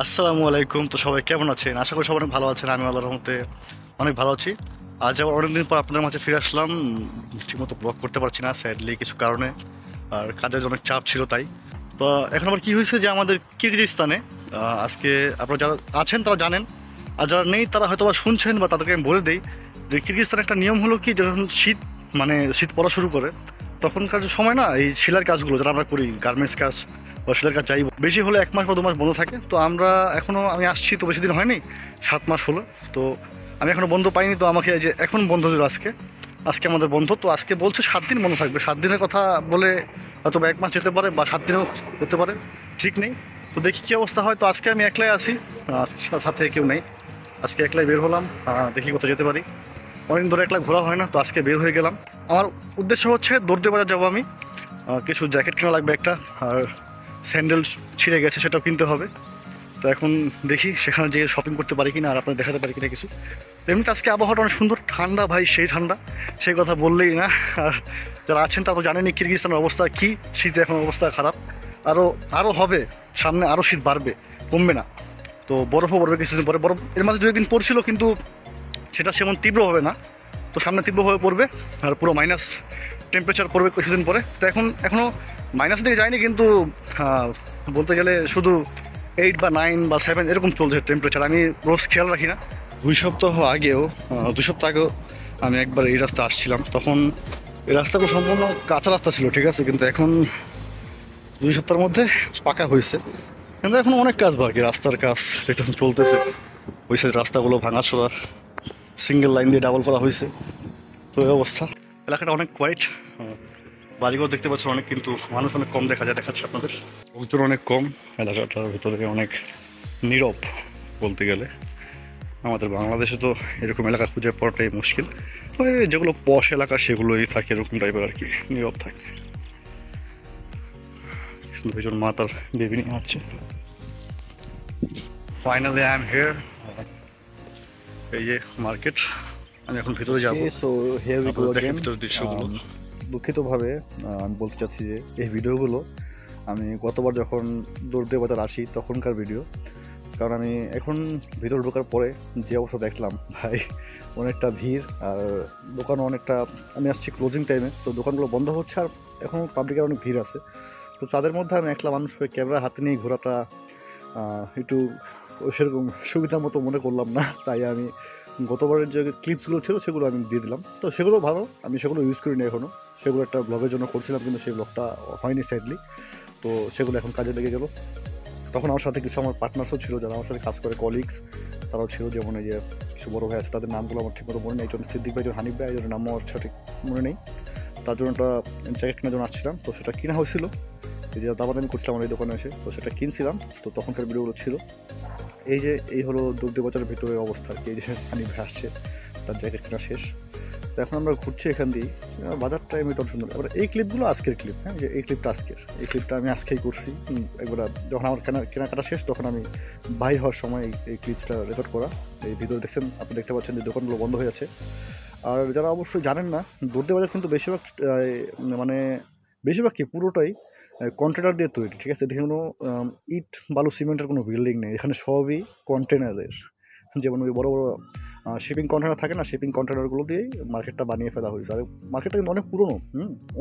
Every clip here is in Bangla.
আসসালামু আলাইকুম। তো সবাই কেমন আছেন? আশা করি সবাই অনেক ভালো আছেন। আমি আল্লাহর রহমতে অনেক ভালো আছি। আজ আবার অনেকদিন পর আপনাদের মাঝে ফিরে আসলাম। ঠিকমতো ব্লগ করতে পারছি না স্যাডলি কিছু কারণে, আর কাজের অনেক চাপ ছিল তাই। তো এখন আবার কী হয়েছে যে আমাদের কিরগিজস্তানে আজকে আপনারা যারা আছেন তারা জানেন, আর যারা নেই তারা হয়তো বা শুনছেন, বা তাদেরকে আমি বলে দিই যে কিরগিজস্তানে একটা নিয়ম হলো কি, যখন শীত পড়া শুরু করে তখনকার সময় না, এই সেলাইয়ের কাজগুলো যারা আমরা করি, গার্মেন্টস কাজ বা সেলাইয়ের কাজ, যাই বেশি হলে 1 মাস বা 2 মাস বন্ধ থাকে। তো আমি আসছি তো বেশি দিন হয়নি, 7 মাস হলো। তো আমি এখনও বন্ধ পাইনি। তো আমাকে যে এখন বন্ধ দিল আজকে, আজকে আমাদের বন্ধ। তো আজকে বলছে 7 দিন বন্ধ থাকবে। 7 দিনের কথা বলে হয়তো 1 মাস যেতে পারে বা 7 দিনও যেতে পারে, ঠিক নেই। তো দেখি কী অবস্থা হয়। তো আজকে আমি একলাই আসি, আজকে সাথে কেউ নেই। আজকে একলাই বের হলাম, দেখি কোথাও যেতে পারি। অনেকদিন ধরে একলা ঘোরা হয় না, তো আজকে বের হয়ে গেলাম। আমার উদ্দেশ্য হচ্ছে দর্দে বাজার যাবো আমি। কিছু জ্যাকেট কেনা লাগবে একটা, আর স্যান্ডেল ছিঁড়ে গেছে, সেটাও কিনতে হবে। তো এখন দেখি সেখানে যেয়ে শপিং করতে পারি কিনা, আর আপনার দেখাতে পারি কিনা কিছু। তো এমনিতে আজকে আবহাওয়াটা অনেক সুন্দর, ঠান্ডা ভাই, সেই ঠান্ডা, সেই কথা বললেই না। আর যারা আছেন তারা তো জানেনই কিরগিজস্তানের অবস্থা কী। শীতে এখন অবস্থা খারাপ, আরও আরও হবে সামনে, আরও শীত বাড়বে, কমবে না। তো বরফও পড়বে কিছুদিন পরে। বরফ এর মাঝে 2 দিন পড়ছিল, কিন্তু সেটা সেমন তীব্র হবে না। তো সামনে তীব্রভাবে পড়বে, আর পুরো মাইনাস টেম্পারেচার পড়বে কিছুদিন পরে। তো এখনও মাইনাস দিকে যায়নি, কিন্তু বলতে গেলে শুধু 8 বা 9 বা 7 এরকম চলছে টেম্পারেচার। আমি রোজ খেয়াল রাখি না। 2 সপ্তাহ আগেও আমি একবার এই রাস্তা আসছিলাম, তখন এই রাস্তাগুলো সম্পূর্ণ কাঁচা রাস্তা ছিল, ঠিক আছে। কিন্তু এখন 2 সপ্তাহের মধ্যে পাকা হয়েছে, কিন্তু এখন অনেক কাজ বাকি। রাস্তার কাজ দেখতেছেন চলতেছে, ওই সাইড রাস্তাগুলো ভাঙাচোরা, সিঙ্গেল লাইন দিয়ে ডাবল করা হয়েছে। তো এই অবস্থা। এলাকাটা অনেক কোয়াইট, বাড়িঘর দেখতে পাচ্ছেন অনেক, কিন্তু মানুষ অনেক কম দেখাচ্ছে আপনাদের। লোকজন অনেক কম, এলাকাটার ভিতরে অনেক নীরব বলতে গেলে। আমাদের বাংলাদেশে তো এরকম এলাকা খুঁজে পাওয়াটাই মুশকিল। ওই যেগুলো পশ এলাকা সেগুলোই থাকে এরকম টাইপের আর কি, নীরব থাকে। সুন্দর একজন মা তার বেবি নিয়ে হাঁটছে। Finally I am here. এই যে মার্কেট, আমি এখন ভিতরে যাবো। সো হিয়ার উই গো দেখেন अगेन। ভিতরের দৃশ্যগুলো। দুঃখিতভাবে আমি বলতে চাচ্ছি যে এই ভিডিওগুলো আমি গতবার যখন দৌড়তে বাজার আসি তখনকার ভিডিও, কারণ আমি এখন ভিতরে ঢোকার পরে যে অবস্থা দেখলাম ভাই, অনেকটা ভিড়, আর দোকানও অনেকটা। আমি আসছি ক্লোজিং টাইমে, তো দোকানগুলো বন্ধ হচ্ছে, আর এখন পাবলিকের অনেক ভিড় আছে। তো তাদের মধ্যে আমি একলা মানুষ হয়ে ক্যামেরা হাতে নিয়ে ঘোরাটা একটু সেরকম সুবিধার মতো মনে করলাম না, তাই আমি গতবারের যে ক্লিপসগুলো ছিল সেগুলো আমি দিয়ে দিলাম। তো সেগুলো ভালো, আমি সেগুলো ইউজ করিনি এখনও। সেগুলো একটা ব্লগের জন্য করছিলাম, কিন্তু সেই ব্লগটা হয়নি স্যাডলি। তো সেগুলো এখন কাজে লেগে গেল। তখন আমার সাথে কিছু আমার পার্টনার্সও ছিল, যারা আমার সাথে কাজ করে, কলিগস, তারাও ছিল। যেমন এই যে কিছু বড় ভাই আছে, তাদের নামগুলো আমার ঠিকমতো মনে নেই। একজন সিদ্দিক ভাই, একজন হানিফ ভাই, একজনের নামও আমার সঠিক মনে নেই। তার জন্য একটা জ্যাকেট কেনার জন্য আসছিলাম, তো সেটা কিনা হয়েছিল। এই যে দামাদামি করছিলাম আমার এই দোকানে এসে, তো সেটা কিনছিলাম। তো তখনকার ভিডিওগুলো ছিল। এই হলো দুগ্ধ বাজারের ভিতরের অবস্থা আর কি। এই যে হানিফ ভাই আসছে, তার জ্যাকেট কেনা শেষ। তো এখন আমরা ঘুরছি এখান দিয়েই। বাজারটা এমনি তো সুন্দর। এবার এই ক্লিপগুলো আজকের ক্লিপ, হ্যাঁ, যে এই ক্লিপটা আজকের, এই ক্লিপটা আমি আজকেই করছি। একবার যখন আমার কেনাকাটা শেষ, তখন আমি বাইর হওয়ার সময় এই ক্লিপটা রেকর্ড করা। এই ভিডিও দেখছেন, আপনি দেখতে পাচ্ছেন যে দোকানগুলো বন্ধ হয়ে যাচ্ছে। আর যারা অবশ্যই জানেন না, দৌড়তে বাজার কিন্তু মানে বেশিরভাগ কি পুরোটাই কন্টেনার দিয়ে তৈরি, ঠিক আছে। এখানে কোনো ইট বালু সিমেন্টের কোনো বিল্ডিং নেই, এখানে সবই কন্টেনারের। যেমন ওই বড় বড় শিপিং কন্টেনার থাকে না, শিপিং কন্টেনারগুলো দিয়েই মার্কেটটা বানিয়ে ফেলা হয়েছে। আর মার্কেটটা কিন্তু অনেক পুরনো,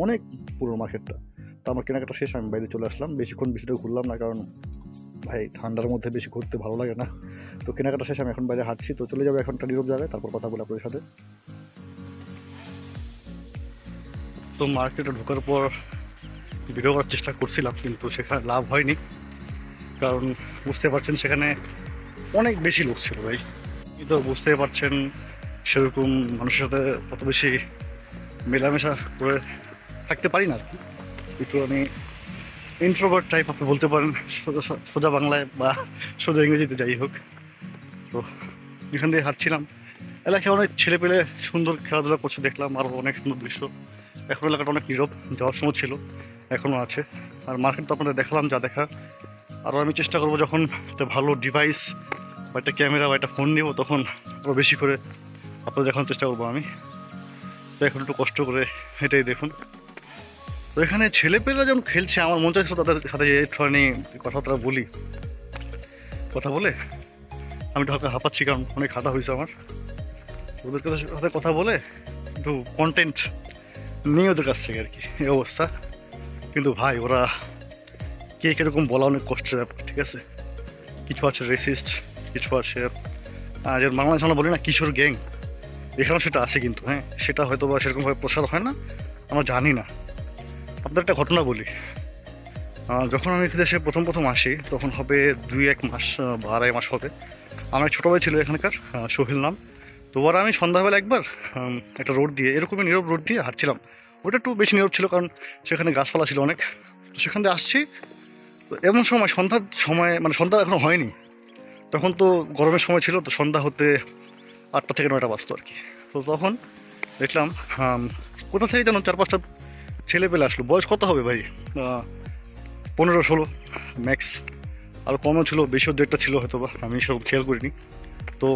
অনেক পুরনো মার্কেটটা। তো আমার কেনাকাটা শেষ, আমি বাইরে চলে আসলাম। বেশিক্ষণ বেশিটা ঘুরলাম না, কারণ ভাই ঠান্ডার মধ্যে বেশি ঘুরতে ভালো লাগে না। তো কেনাকাটা শেষ, আমি এখন বাইরে হাঁটছি। তো চলে যাবো এখন একটা নীরব জায়গায়, তারপর কথা বলে আপনাদের সাথে। তো মার্কেটে ঢোকার পর ভিডিও করার চেষ্টা করছিলাম, কিন্তু সেখানে লাভ হয়নি, কারণ বুঝতে পারছেন সেখানে অনেক বেশি লোক ছিল ভাই। কিন্তু বুঝতে পারছেন সেরকম মানুষের সাথে অত বেশি মেলামেশা করে থাকতে পারি না আর কি। একটু আমি ইন্ট্রোভার্ট টাইপ আপনি বলতে পারেন, সোজা বাংলায় বা সোজা ইংরেজিতে, যাই হোক। তো এখান দিয়ে হাঁটছিলাম, এলাকায় অনেক ছেলে পেলে সুন্দর খেলাধুলা করছে দেখলাম, আরও অনেক সুন্দর দৃশ্য। এখন এলাকাটা অনেক নীরব, যাওয়ার সময় ছিল, এখনও আছে। আর মার্কেট তো আপনাদের দেখালাম যা দেখা। আরও আমি চেষ্টা করবো যখন একটা ভালো ডিভাইস বা একটা ক্যামেরা বা একটা ফোন নেব, তখন আরও বেশি করে আপনাদের দেখানোর চেষ্টা করবো আমি। তো এখন একটু কষ্ট করে এটাই দেখুন। তো এখানে ছেলেপেলেরা যখন খেলছে, আমার মন চাইছে তাদের সাথে যে একটুখানি কথাবার্তা বলি। কথা বলে আমি একটু হালকা হাঁপাচ্ছি, কারণ অনেক হাঁটা হয়েছে আমার। ওদের সাথে কথা বলে একটু কন্টেন্ট নিয়ে ওদের কাছ থেকে আর কি, এই অবস্থা। কিন্তু ভাই ওরা কে কীরকম বলা অনেক কষ্টের ব্যাপার, ঠিক আছে? কিছু আছে রেসিস্ট, কিছু আছে যে বাংলাদেশ আমরা বলি না কিশোর গ্যাং, এখানেও সেটা আছে কিন্তু। হ্যাঁ, সেটা হয়তো বা সেরকমভাবে প্রসার হয় না, আমরা জানি না। আপনাদের একটা ঘটনা বলি। যখন আমি দেশে প্রথম আসি তখন হবে 2-1 মাস বা 2.5 মাস হবে। আমার ছোটো ভাই ছিল এখানকার, সোহেল নাম। তো ওরা আমি সন্ধ্যাবেলা একবার একটা রোড দিয়ে, এরকমই নীরব রোড দিয়ে হাঁটছিলাম। ওটা একটু বেশি নীরব ছিল কারণ সেখানে গাছপালা ছিল অনেক। তো সেখান দিয়ে আসছি, তো এমন সময় সন্ধ্যার সময়, মানে সন্ধ্যা এখনও হয়নি, তখন তো গরমের সময় ছিল, তো সন্ধ্যা হতে 8টা থেকে 9টা বাজতো আর কি। তো তখন দেখলাম কোথা থেকে যেন 4-5টা ছেলে পেলে আসলো। বয়স কত হবে ভাই? 15-16 ম্যাক্স, আর কমও ছিল, বেশিও 2-1টা ছিল হয়তো বা, আমি সব খেয়াল করিনি। তো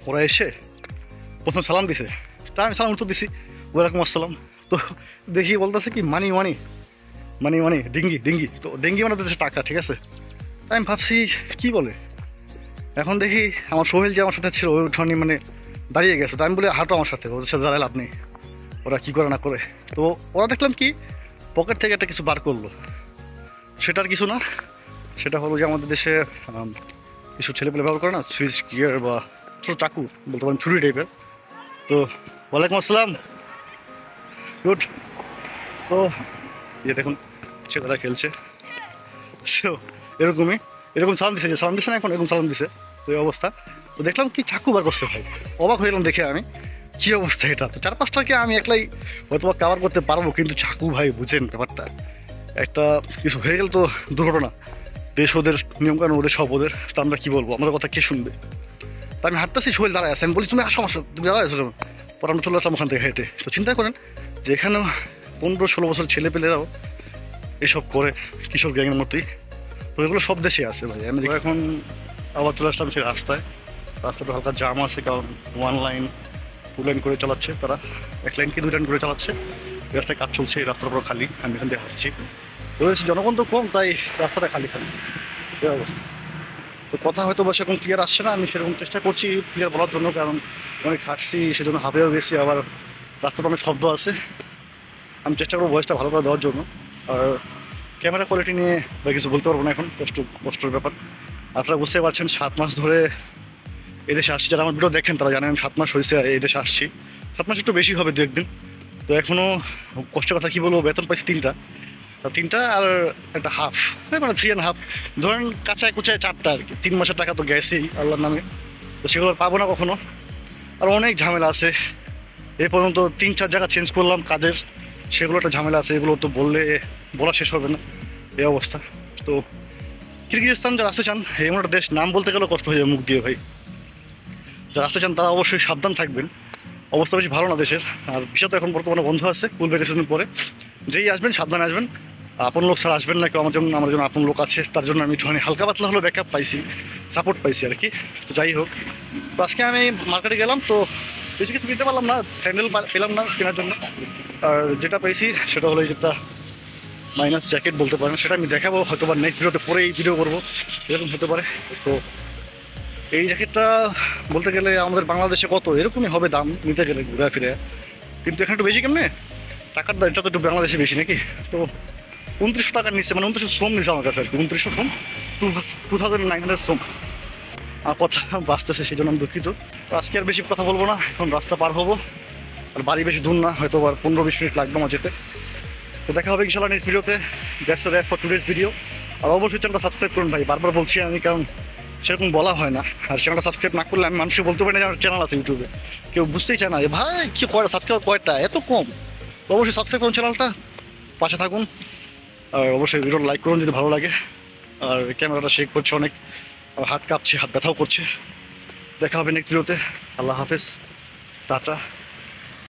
ওরা এসে প্রথম সালাম দিছে, তা আমি সালাম উত্তর দিছি, ওয়ালাইকুম আসসালাম। তো দেখি বলতেছে কি মানি মানি মানি মানি ডিঙ্গি ডিঙ্গি। তো ডিঙ্গি মানে তো টাকা, ঠিক আছে? তাই আমি ভাবছি কী বলে। এখন দেখি আমার সোহেল যে আমার সাথে ছিল ওই উঠানি মানে দাঁড়িয়ে গেছে। তো আমি বলি হাঁটো আমার সাথে, ওদের সাথে দাঁড়ায় লাভ নেই, ওরা কী করে না করে। তো ওরা দেখলাম কি পকেট থেকে একটা কিছু বার করলো। সেটা আর কিছু না, সেটা হলো যে আমাদের দেশে কিছু ছেলেপেলে ব্যবহার করে না, সুইচ গিয়ার বা ছোটো চাকু বলতে পারেন, ছুরি টাইপের। তো ওয়ালাইকুম আসসালাম, গুড। তো ইয়ে দেখুন ছেলেরা খেলছে, সো এরকম সালাম দিছে, যে সালাম দিছে না এখন, এরকম সালাম দিছে। তো এই অবস্থা। তো দেখলাম কি চাকু বার করছে ভাই, অবাক হয়ে গেলাম দেখে আমি, কী অবস্থা এটা। তো 4-5টাকে আমি একলাই হয়তো বা কাভার করতে পারবো, কিন্তু চাকু ভাই বুঝেন ব্যাপারটা, একটা কিছু হয়ে গেলে তো দুর্ঘটনা। দেশ ওদের, নিয়মকানুন ওদের, সব ওদের, তো আমরা কী বলবো, আমাদের কথা কে শুনবে? তা আমি হাঁটতেছি, সোহেল দাঁড়ায় আছে, আমি বলি তুমি আসো আমার সাথে, তুমি দাঁড়ায় আসো। পর আমরা চলে আসলাম ওখান থেকে হেঁটে। তো চিন্তা করেন যে এখানেও 15-16 বছর ছেলেপেলেরাও এসব করে, কিশোর গ্যাংয়ের মতোই। তো এগুলো সব দেশে আছে ভাই। আমি এখন আবার চলে আসলাম সেই রাস্তায়, রাস্তাটা হালকা জাম আছে, কারণ 1 লাইন 2 লাইন করে চালাচ্ছে তারা, 1 লাইন কি 2 লাইন করে চালাচ্ছে। এই রাস্তায় কাজ চলছে, এই রাস্তার পুরো খালি, আমি এখান থেকে হাঁটছি। তো জনগণ তো কম, তাই রাস্তাটা খালি খালি, এই অবস্থা। তো কথা হয়তো বা সেরকম ক্লিয়ার আসছে না, আমি সেরকম চেষ্টা করছি ক্লিয়ার বলার জন্য, কারণ অনেক হাঁটছি, সেজন্য হাঁপেও গেছি, আবার রাস্তাটা অনেক শব্দ আছে। আমি চেষ্টা করবো ভয়েসটা ভালো করে দেওয়ার জন্য। আর ক্যামেরা কোয়ালিটি নিয়ে বা কিছু বলতে পারবো না এখন, কষ্টের ব্যাপার। আপনারা বুঝতে পারছেন 7 মাস ধরে এদেশে আসছি, যারা আমার ভিডিও দেখেন তারা জানেন আমি 7 মাস হয়েছে এই দেশে আসছি। 7 মাস একটু বেশি হবে, 2-1 দিন। তো এখনও কষ্টের কথা কী বলবো, বেতন পাইছি 3টা আর একটা হাফ, মানে 3.5, ধরেন কাঁচায় কুচায় 4টা আর কি। 3 মাসের টাকা তো গেছেই আল্লাহর নামে, তো সেগুলো পাবো না কখনো। আর অনেক ঝামেলা আছে, এ পর্যন্ত 3-4 জায়গা চেঞ্জ করলাম কাজের, সেগুলো একটা ঝামেলা আছে, এগুলো তো বলা শেষ হবে না, এই অবস্থা। তো কিরগিজস্তান যারা আসতে চান, এমন একটা দেশ, নাম বলতে গেলেও কষ্ট হয়ে যায় মুখ দিয়ে ভাই। যারা আসতে চান তারা অবশ্যই সাবধান থাকবেন, অবস্থা বেশি ভালো না দেশের। আর ভিসা তো এখন বর্তমানে বন্ধ আছে, কুল ভ্যাকেশনের পরে। যেই আসবেন সাবধানে আসবেন, আপন লোক ছাড়া আসবেন না কেউ। আমার জন্য আপন লোক আছে, তার জন্য আমি একটুখানি হালকা পাতলা হলেও ব্যাকআপ পাইছি, সাপোর্ট পাইছি আর কি। তো যাই হোক, তো আজকে আমি মার্কেটে গেলাম, তো বেশি কিছু কিনতে পারলাম না, স্যান্ডেল পেলাম না কেনার জন্য। আর যেটা পেয়েছি সেটা হলো যেটা মাইনাস জ্যাকেট বলতে পারেন, সেটা আমি দেখাবো হয়তো বা নেক্সট ভিডিওতে, পরেই ভিডিও করবো, এরকম হতে পারে। তো এই জ্যাকেটটা বলতে গেলে আমাদের বাংলাদেশে কত এরকমই হবে দাম নিতে গেলে ঘুরে ফিরে, কিন্তু এখানে একটু বেশি কেমনে টাকার দাম, এটা তো একটু বাংলাদেশে বেশি নাকি। তো 2900 টাকা নিচ্ছে, মানে 2900 শ্রম নিচ্ছে আমার কাছে আর কি, 2900 শ্রম, 2900 শ্রম। আমার কথা বাঁচতেছে, সেই জন্য আমি দুঃখিত। তো আজকে আর বেশি কথা বলবো না, এখন রাস্তা পার হবো, আর বাড়ি বেশি দূর না, হয়তো আর 15-20 মিনিট লাগবে আমার যেতে। তো দেখা হবে ইনশাআল্লাহ নেক্সট ভিডিওতে। That's that for today's video. আর অবশ্যই চ্যানেলটা সাবস্ক্রাইব করুন ভাই, বারবার বলছি আমি, কারণ সেরকম বলা হয় না। আর চ্যানেলটা সাবস্ক্রাইব না করলে আমি মানুষকে বলতে পারি না যে আমার চ্যানেল আছে ইউটিউবে, কেউ বুঝতেই চায় না যে ভাই কী কয়টা সাবস্ক্রাইব, কয়টা এত কম। তো অবশ্যই সাবস্ক্রাইব করুন চ্যানেলটা, পাশে থাকুন। আর অবশ্যই ভিডিওটা লাইক করুন যদি ভালো লাগে। আর ক্যামেরাটা শেক করছে অনেক, আর হাত কাঁপছে, হাত ব্যথাও করছে। দেখা হবে নেক্সট ভিডিওতে। আল্লাহ হাফেজ, টাটা।